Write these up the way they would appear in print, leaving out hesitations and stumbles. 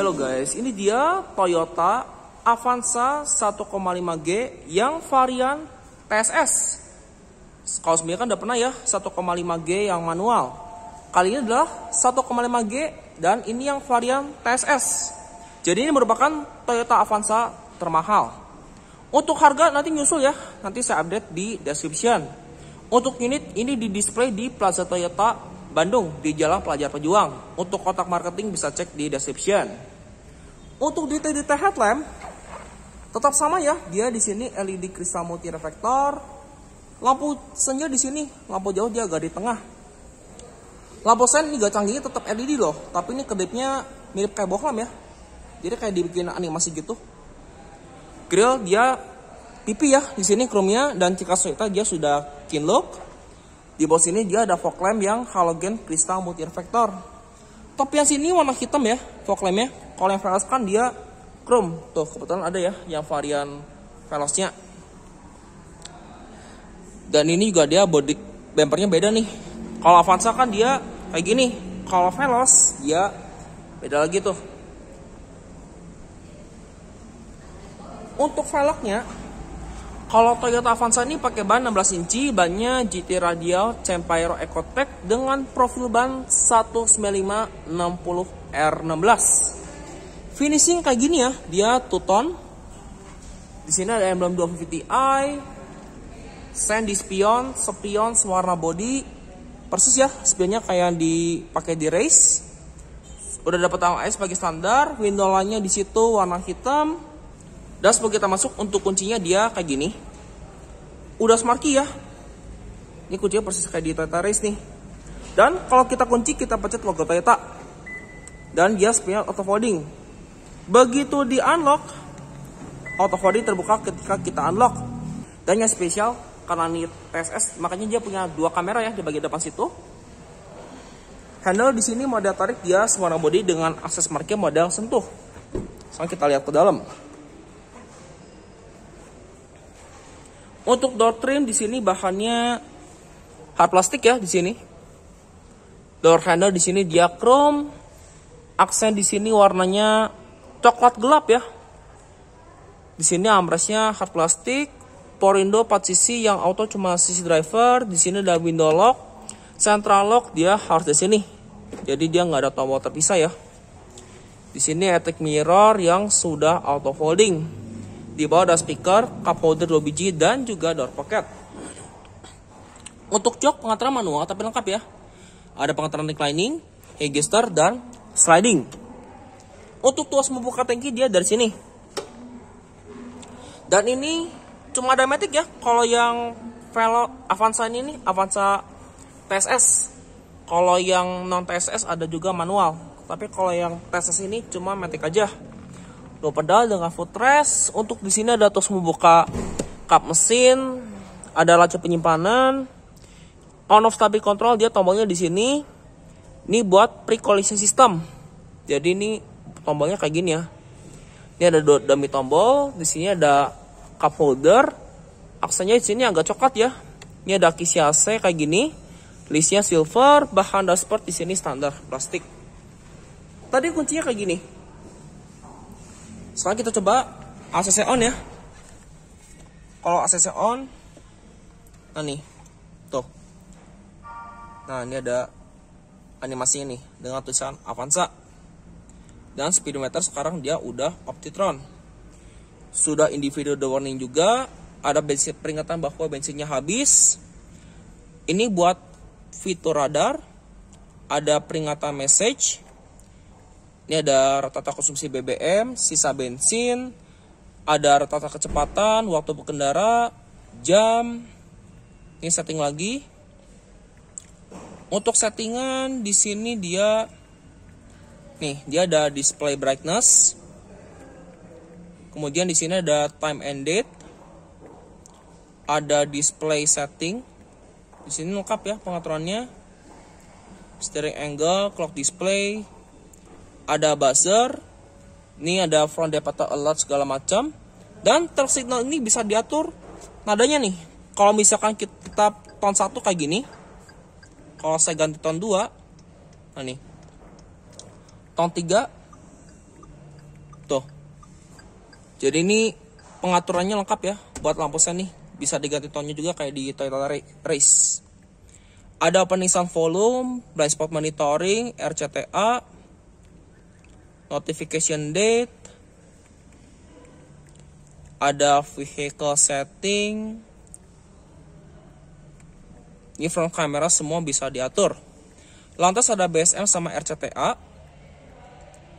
Halo guys, ini dia Toyota Avanza 1,5G yang varian TSS. Kalau sebelumnya kan udah pernah ya 1,5G yang manual. Kali ini adalah 1,5G dan ini yang varian TSS. Jadi ini merupakan Toyota Avanza termahal. Untuk harga nanti nyusul ya, nanti saya update di description. Untuk unit ini di display di Plaza Toyota Bandung di Jalan Pelajar Pejuang. Untuk kontak marketing bisa cek di description. Untuk detail-detail headlamp tetap sama ya, dia di sini LED kristal multi reflektor. Lampu senja di sini, lampu jauh dia agak di tengah. Lampu sen ini gak canggihnya tetap LED loh, tapi ini kedipnya mirip kayak bohlam ya. Jadi kayak dibikin animasi gitu. Grill dia pipi ya di sini chrome-nya, dan jika Toyota dia sudah kin look. Di bawah sini dia ada fog lamp yang halogen kristal multi reflektor. Top yang sini warna hitam ya fog lampnya. Kalau yang Veloz kan dia chrome. Tuh kebetulan ada ya yang varian Veloznya. Dan ini juga dia body bumpernya beda nih. Kalau Avanza kan dia kayak gini. Kalau Veloz dia beda lagi tuh. Untuk velgnya, kalau Toyota Avanza ini pakai ban 16 inci, bannya GT Radial Cempiro Ecotec dengan profil ban 195/60R16. Finishing kayak gini ya, dia two tone. Di sini ada emblem 250 Ti, sandy spion warna body persis ya, spionnya kayak dipakai di race. Udah dapat ABS sebagai standar, window line-nya di situ warna hitam. Dan sebelum kita masuk, untuk kuncinya dia kayak gini. Udah smart key ya. Ini kuncinya persis kayak di Toyota Race nih. Dan kalau kita kunci, kita pencet logo Toyota. Dan dia spionnya auto folding. Begitu di unlock, auto folding terbuka ketika kita unlock. Dan yang spesial, karena ini TSS, makanya dia punya dua kamera ya di bagian depan situ. Handle di sini model tarik dia warna body dengan akses marknya model sentuh. Sekarang kita lihat ke dalam. Untuk door trim di sini bahannya hard plastik ya di sini. Door handle di sini dia chrome. Aksen di sini warnanya coklat gelap ya. Di sini armrestnya hard plastik. Power window 4 sisi yang auto cuma sisi driver. Di sini ada window lock. Central lock dia harus di sini. Jadi dia nggak ada tombol terpisah ya. Di sini electric mirror yang sudah auto folding. Di bawah ada speaker, cup holder 2 biji, dan juga door pocket. Untuk jok pengateran manual tapi lengkap ya. Ada pengateran reclining, register, dan sliding. Untuk tuas membuka tangki dia dari sini. Dan ini cuma ada matic ya. Kalau yang Avanza ini Avanza TSS. Kalau yang non TSS ada juga manual. Tapi kalau yang TSS ini cuma matic aja. Dua pedal dengan footrest. Untuk di sini ada tuas membuka kap mesin, ada laci penyimpanan, on off stabil control dia tombolnya di sini. Ini buat pre-collision system. Jadi ini tombolnya kayak gini ya. Ini ada dummy tombol, di sini ada cup holder. Aksennya di sini agak coklat ya. Ini ada kisi AC kayak gini. Listnya silver, bahan dashboard di sini standar plastik. Tadi kuncinya kayak gini. Sekarang kita coba ACC on ya. Kalau ACC on, nah nih, tuh. Nah ini ada animasinya nih dengan tulisan Avanza. Dan speedometer sekarang dia udah Optitron. Sudah individual warning juga. Ada bensin, peringatan bahwa bensinnya habis. Ini buat fitur radar. Ada peringatan message. Ini ada rata-rata konsumsi BBM, sisa bensin, ada rata-rata kecepatan, waktu berkendara, jam. Ini setting lagi. Untuk settingan di sini dia ada display brightness. Kemudian di sini ada time and date. Ada display setting. Di sini lengkap ya pengaturannya. Steering angle, clock display. Ada buzzer, ini ada front departure alert segala macam, dan turn signal ini bisa diatur nadanya nih. Kalau misalkan kita tone 1 kayak gini, kalau saya ganti tone 2, nah nih, tone 3, Jadi ini pengaturannya lengkap ya buat lampu sen nih. Bisa diganti tonnya juga kayak di Toyota Race. Ada opening sound volume, blind spot monitoring, RCTA, notification date, ada vehicle setting. Ini front kamera semua bisa diatur. Lantas ada BSM sama RCTA.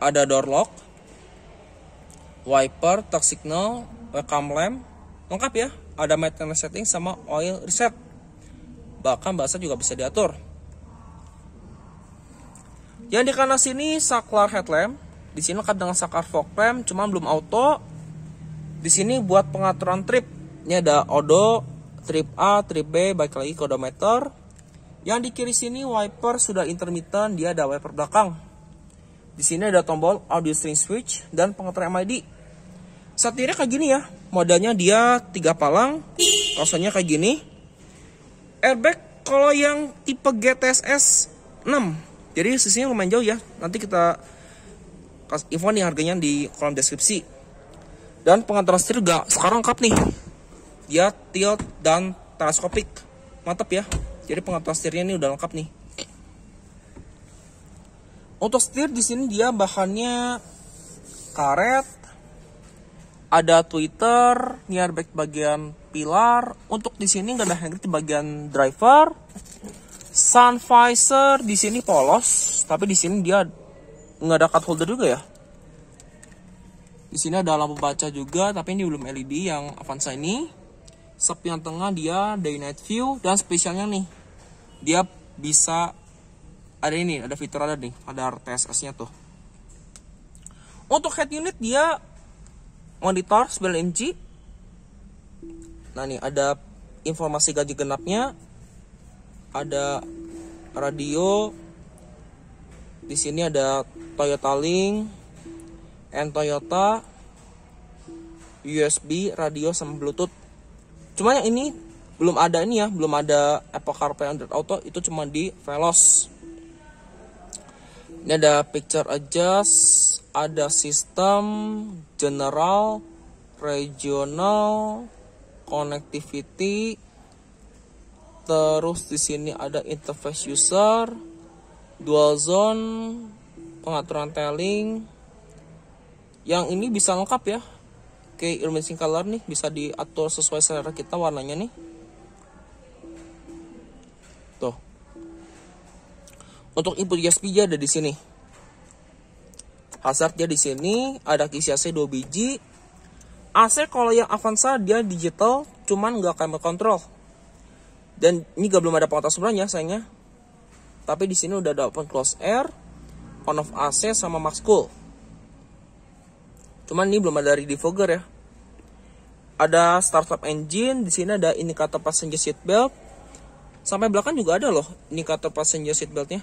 Ada door lock, wiper, touch signal, wacom lamp. Lengkap ya. Ada maintenance setting sama oil reset. Bahkan bahasa juga bisa diatur. Yang di kanan sini saklar headlamp. Di sini lengkap dengan saklar fog lamp, cuman belum auto. Di sini buat pengaturan trip. Ini ada odo, trip A, trip B, baik lagi ke odometer. Yang di kiri sini wiper sudah intermittent, dia ada wiper belakang. Di sini ada tombol audio string switch dan pengaturan MID. Setirnya kayak gini ya. Modanya dia 3 palang, kaosnya kayak gini. Airbag kalau yang tipe GTSS 6. Jadi sisinya lumayan jauh ya. Nanti kita kasih info nih harganya di kolom deskripsi. Dan pengaturan setir juga sekarang lengkap nih. Dia tilt dan teleskopik. Mantap ya. Jadi pengaturan setirnya ini udah lengkap nih. Untuk setir di sini dia bahannya karet. Ada tweeter, ini airbag bagian pilar. Untuk di sini nggak ada handgrip di bagian driver. Sun visor di sini polos, tapi di sini dia nggak ada cut holder juga ya. Di sini ada lampu baca juga, tapi ini belum LED yang Avanza ini. Sepion tengah dia day night view dan spesialnya nih, dia bisa ada ini, ada fitur ada nih, ada TSS-nya tuh. Untuk head unit dia monitor 9 inci. Nah nih ada informasi ganjil genapnya, ada radio. Di sini ada Toyota Link, Toyota, USB, radio sama Bluetooth. Cuma yang ini belum ada ini ya, belum ada Apple CarPlay Android Auto, itu cuma di Veloz. Ini ada picture adjust, ada sistem, general, regional, connectivity. Terus di sini ada interface user, dual zone, pengaturan tailing. Yang ini bisa lengkap ya. Oke, illuminating color nih bisa diatur sesuai selera kita warnanya nih. Tuh. Untuk input USB dia ada di sini. Hazard dia di sini, ada kisi AC 2 biji. AC kalau yang Avanza dia digital, cuman nggak climate control. Dan ini belum ada pengatas sebenarnya sayangnya. Tapi di sini udah ada open close air, on off AC sama max cool. Cuman ini belum ada ready fogger ya. Ada start stop engine, di sini ada indikator passenger seat belt. Sampai belakang juga ada loh indikator passenger seat beltnya.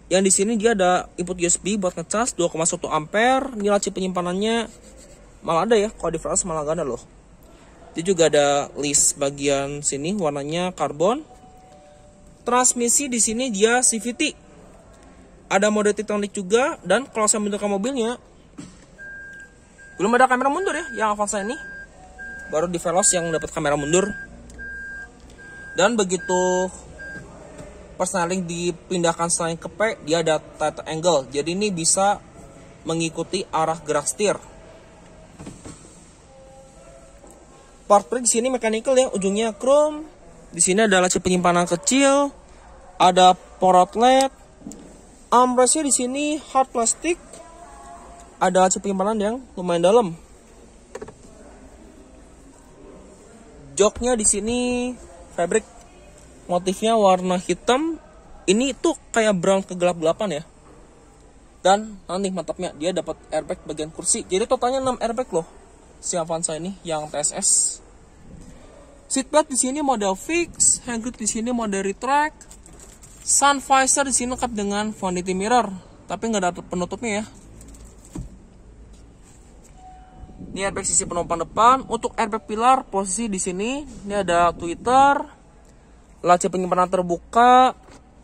Yang di sini dia ada input USB buat ngecas 2,1 ampere. Ini laci penyimpanannya malah ada ya, kalau di Veloz malah gak ada loh. Dia juga ada list bagian sini warnanya karbon. Transmisi di sini dia CVT. Ada mode Titanic juga, dan kalau saya mendukung mobilnya belum ada kamera mundur ya yang Avanza ini. Baru di Veloz yang dapat kamera mundur. Dan begitu persneling dipindahkan selain ke P, dia ada tight angle. Jadi ini bisa mengikuti arah gerak setir. Part brake di sini mechanical ya, ujungnya chrome. Di sini ada laci penyimpanan kecil, ada porot LED. Armrestnya di sini hard plastic. Ada laci penyimpanan yang lumayan dalam. Joknya di sini fabric, motifnya warna hitam. Ini tuh kayak brown kegelap-gelapan ya. Dan nanti mantapnya dia dapat airbag bagian kursi. Jadi totalnya 6 airbag loh si Avanza ini yang TSS. Seatbelt di sini model fix, handgrip di sini model retract. Sun visor di sini lengkap dengan vanity mirror, tapi nggak ada penutupnya ya. Ini airbag sisi penumpang depan. Untuk airbag pilar posisi di sini. Ini ada tweeter, laci penyimpanan terbuka.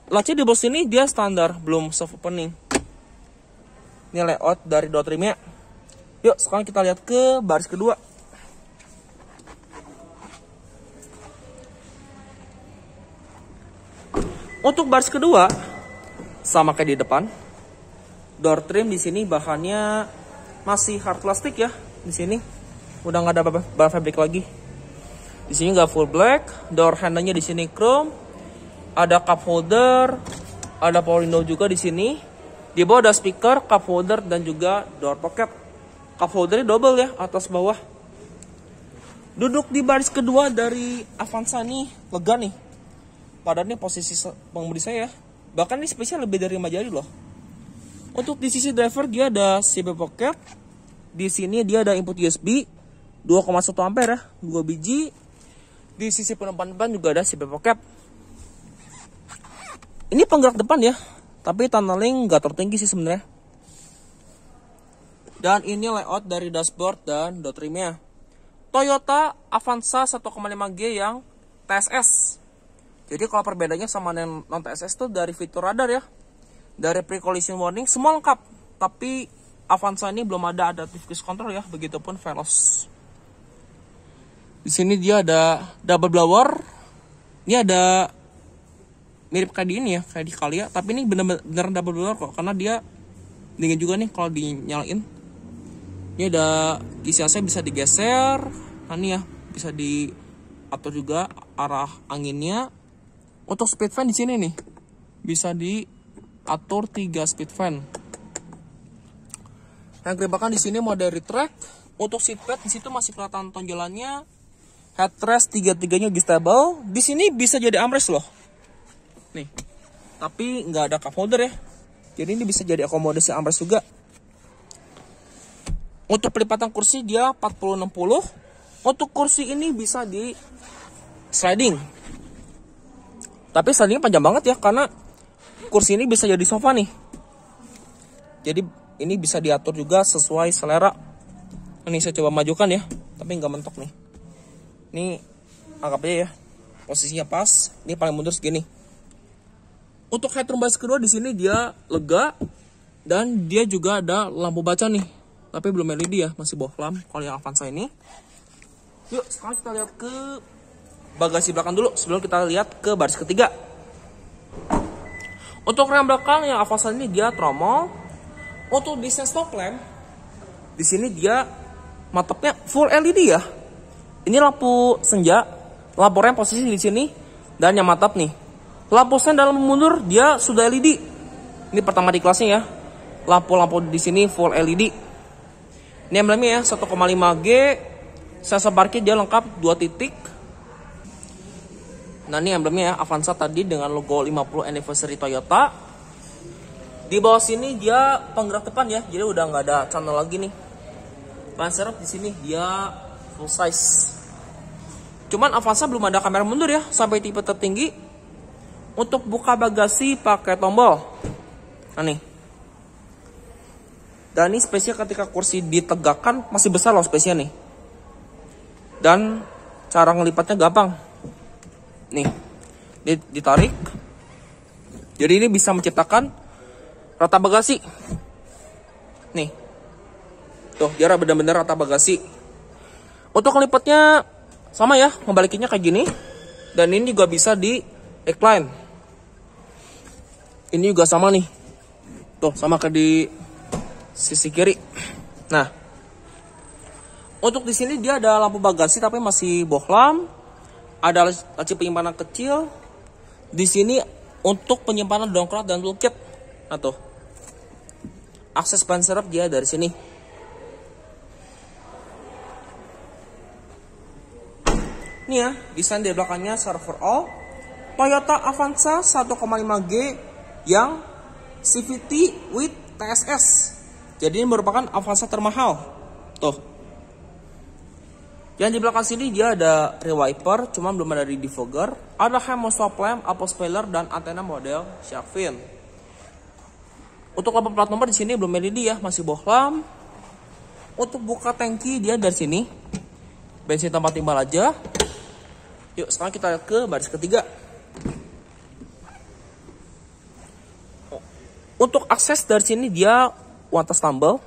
Laci di bawah sini dia standar, belum soft opening. Ini layout dari door trimnya. Yuk, sekarang kita lihat ke baris kedua. Untuk baris kedua, sama kayak di depan. Door trim di sini bahannya masih hard plastik ya. Di sini udah nggak ada bahan fabric lagi. Di sini nggak full black. Door handle-nya di sini chrome. Ada cup holder, ada power window juga di sini. Di bawah ada speaker, cup holder dan juga door pocket. Cup holdernya double ya, atas bawah. Duduk di baris kedua dari Avanza nih lega nih. Padahal ini posisi pengemudi saya. Bahkan ini spesial lebih dari 5 jari loh. Untuk di sisi driver dia ada CB pocket. Di sini dia ada input USB 2,1 ampere ya, 2 biji. Di sisi penumpang depan juga ada CB pocket. Ini penggerak depan ya, tapi tunneling nggak tertinggi sih sebenarnya. Dan ini layout dari dashboard dan door trimnya. Toyota Avanza 1,5G yang TSS. Jadi kalau perbedaannya sama non TSS tuh dari fitur radar ya, dari pre-collision warning semua lengkap. Tapi Avanza ini belum ada adaptive cruise control ya, begitupun Veloz. Di sini dia ada double blower. Ini ada mirip kayak di ini ya, kayak di Calya, tapi ini bener-bener double blower kok, karena dia dingin juga nih kalau dinyalain. Ini ada isi AC bisa digeser. Nah ini ya, bisa diatur juga arah anginnya. Untuk speed fan di sini nih bisa diatur 3 speed fan. Yang gerebakan di sini mode retract. Untuk seatbelt di situ masih kelihatan tonjolannya. Headrest 3-3-nya lebih stable. Di sini bisa jadi armrest loh. Nih. Tapi nggak ada cup holder ya. Jadi ini bisa jadi akomodasi armrest juga. Untuk pelipatan kursi dia 40-60. Untuk kursi ini bisa di sliding. Tapi slidingnya panjang banget ya, karena kursi ini bisa jadi sofa nih. Jadi ini bisa diatur juga sesuai selera. Ini saya coba majukan ya, tapi nggak mentok nih. Ini anggap aja ya, posisinya pas. Ini paling mundur segini. Untuk headroom baris kedua di sini dia lega dan dia juga ada lampu baca nih. Tapi belum LED ya, masih bohlam kalau yang Avanza ini. Yuk, sekarang kita lihat ke bagasi belakang dulu sebelum kita lihat ke baris ketiga. Untuk rem belakang yang Avanza ini dia tromol. Untuk desain stop lamp di sini dia matepnya full LED ya. Ini lampu senja, lampu rem posisi di sini dan yang matap nih. Lampu sen dalam mundur dia sudah LED. Ini pertama di kelasnya ya. Lampu-lampu di sini full LED. Ini emblemnya ya 1,5G. Sensor parkir dia lengkap 2 titik. Nah ini emblemnya ya, Avanza tadi dengan logo 50 anniversary Toyota. Di bawah sini dia penggerak depan ya, jadi udah nggak ada channel lagi nih. Ban serep di sini dia full size. Cuman Avanza belum ada kamera mundur ya, sampai tipe tertinggi. Untuk buka bagasi pakai tombol. Nah nih. Dan ini spesial ketika kursi ditegakkan masih besar loh spesial nih. Dan cara ngelipatnya gampang. Nih, ditarik. Jadi ini bisa menciptakan rata bagasi. Nih. Tuh, dia benar-benar rata bagasi. Untuk ngelipatnya sama ya, membalikinnya kayak gini. Dan ini juga bisa di recline. Ini juga sama nih. Tuh, sama kayak di sisi kiri. Nah. Untuk di sini dia ada lampu bagasi tapi masih bohlam. Ada laci penyimpanan kecil. Di sini untuk penyimpanan dongkrak dan toolkit. Nah tuh. Akses ban serep dia dari sini. Ini ya, desain di belakangnya server all. Toyota Avanza 1,5G yang CVT with TSS. Jadi ini merupakan Avanza termahal. Tuh. Yang di belakang sini dia ada rear wiper, cuma belum ada di defogger. Ada HEMO stop lamp, apple spoiler dan antena model shark fin. Untuk lampu plat nomor di sini belum LED ya, masih bohlam. Untuk buka tangki dia dari sini. Bensin tanpa timbal aja. Yuk sekarang kita ke baris ketiga. Untuk akses dari sini dia one touch tumble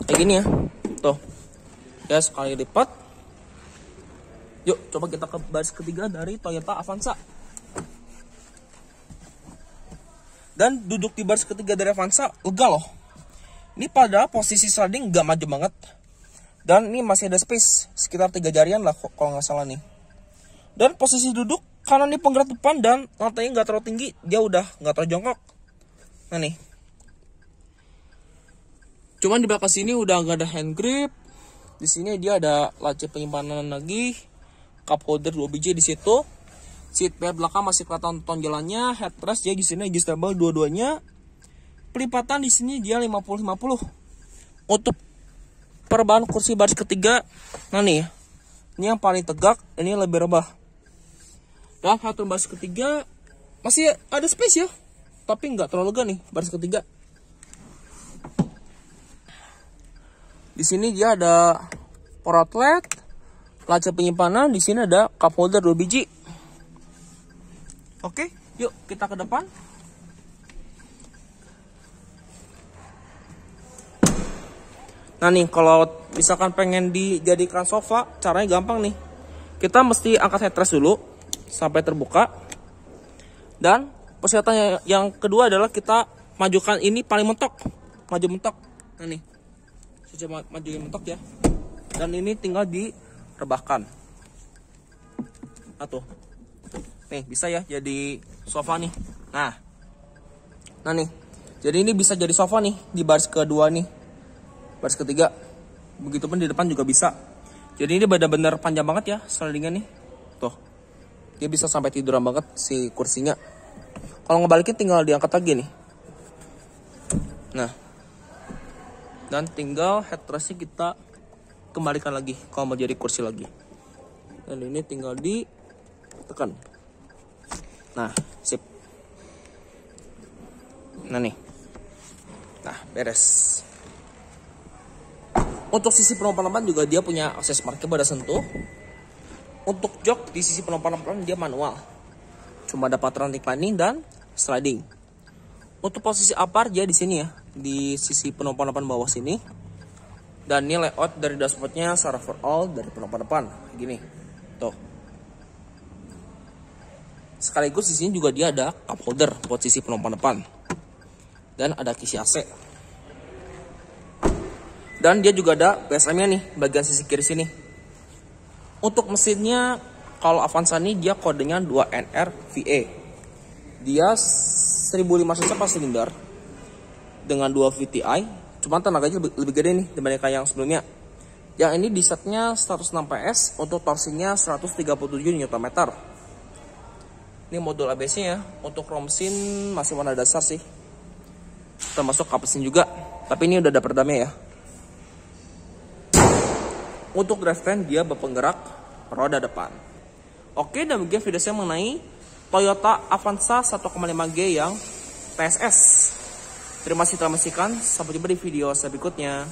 kayak gini ya. Ya, sekali lipat. Yuk, coba kita ke baris ketiga dari Toyota Avanza. Dan duduk di baris ketiga dari Avanza lega loh. Ini pada posisi sliding nggak maju banget. Dan ini masih ada space sekitar 3 jarian lah kalau nggak salah nih. Dan posisi duduk karena ini penggerak depan dan lantainya nggak terlalu tinggi, dia udah nggak terlalu jongkok. Nah nih. Cuman di belakang sini udah nggak ada hand grip. Di sini dia ada laci penyimpanan lagi, cup holder 2 biji di situ. Seat belt belakang masih kelihatan tonjolannya, headrest ya di sini adjustable dua-duanya. Pelipatan di sini dia 50-50. Untuk perubahan kursi baris ketiga, nah nih, ini yang paling tegak, ini lebih rebah. Dan satu baris ketiga masih ada space ya, tapi nggak terlalu lega nih baris ketiga. Di sini dia ada power outlet, laci penyimpanan, di sini ada cup holder 2 biji. Oke, yuk kita ke depan. Nah nih, kalau misalkan pengen dijadikan sofa, caranya gampang nih. Kita mesti angkat headrest dulu sampai terbuka. Dan persyaratan yang kedua adalah kita majukan ini paling mentok. Maju mentok. Nah nih, saya coba majuin mentok ya. Dan ini tinggal direbahkan. Nah tuh. Nih, bisa ya jadi sofa nih. Nah nih, jadi ini bisa jadi sofa nih di baris kedua nih. Baris ketiga, begitupun di depan juga bisa. Jadi ini benar-benar panjang banget ya slidingnya nih. Tuh, dia bisa sampai tiduran banget si kursinya. Kalau ngebalikin tinggal diangkat lagi nih. Nah, dan tinggal headrestnya kita kembalikan lagi kalau mau jadi kursi lagi. Dan ini tinggal ditekan. Nah, sip. Nah nih, nah beres. Untuk sisi penumpang juga dia punya akses parkir pada sentuh. Untuk jok di sisi penumpang dia manual. Cuma dapat ranting reclining dan sliding. Untuk posisi upper dia di sini ya, di sisi penumpang depan bawah sini. Dan ini layout dari dashboardnya secara overall dari penumpang depan gini. Tuh. Sekaligus di sini juga dia ada cup holder buat sisi penumpang depan. Dan ada kisi AC. Dan dia juga ada PSM-nya nih, bagian sisi kiri sini. Untuk mesinnya, kalau Avanza ini dia kodenya 2NR-VE. Dia 1500 cc silinder dengan 2 VTI. Cuman tenaganya lebih gede nih dibandingkan yang sebelumnya. Yang ini di setnya 106 PS, untuk torsinya 137 Nm. Ini modul ABS-nya ya. Untuk rom mesin masih warna dasar sih. Termasuk kap mesin juga. Tapi ini udah ada peredamnya ya. Untuk drivetrain dia berpenggerak roda depan. Oke, dan begini video saya mengenai Toyota Avanza 1,5G yang TSS. Terima kasih telah menyaksikan. Sampai jumpa di video saya berikutnya.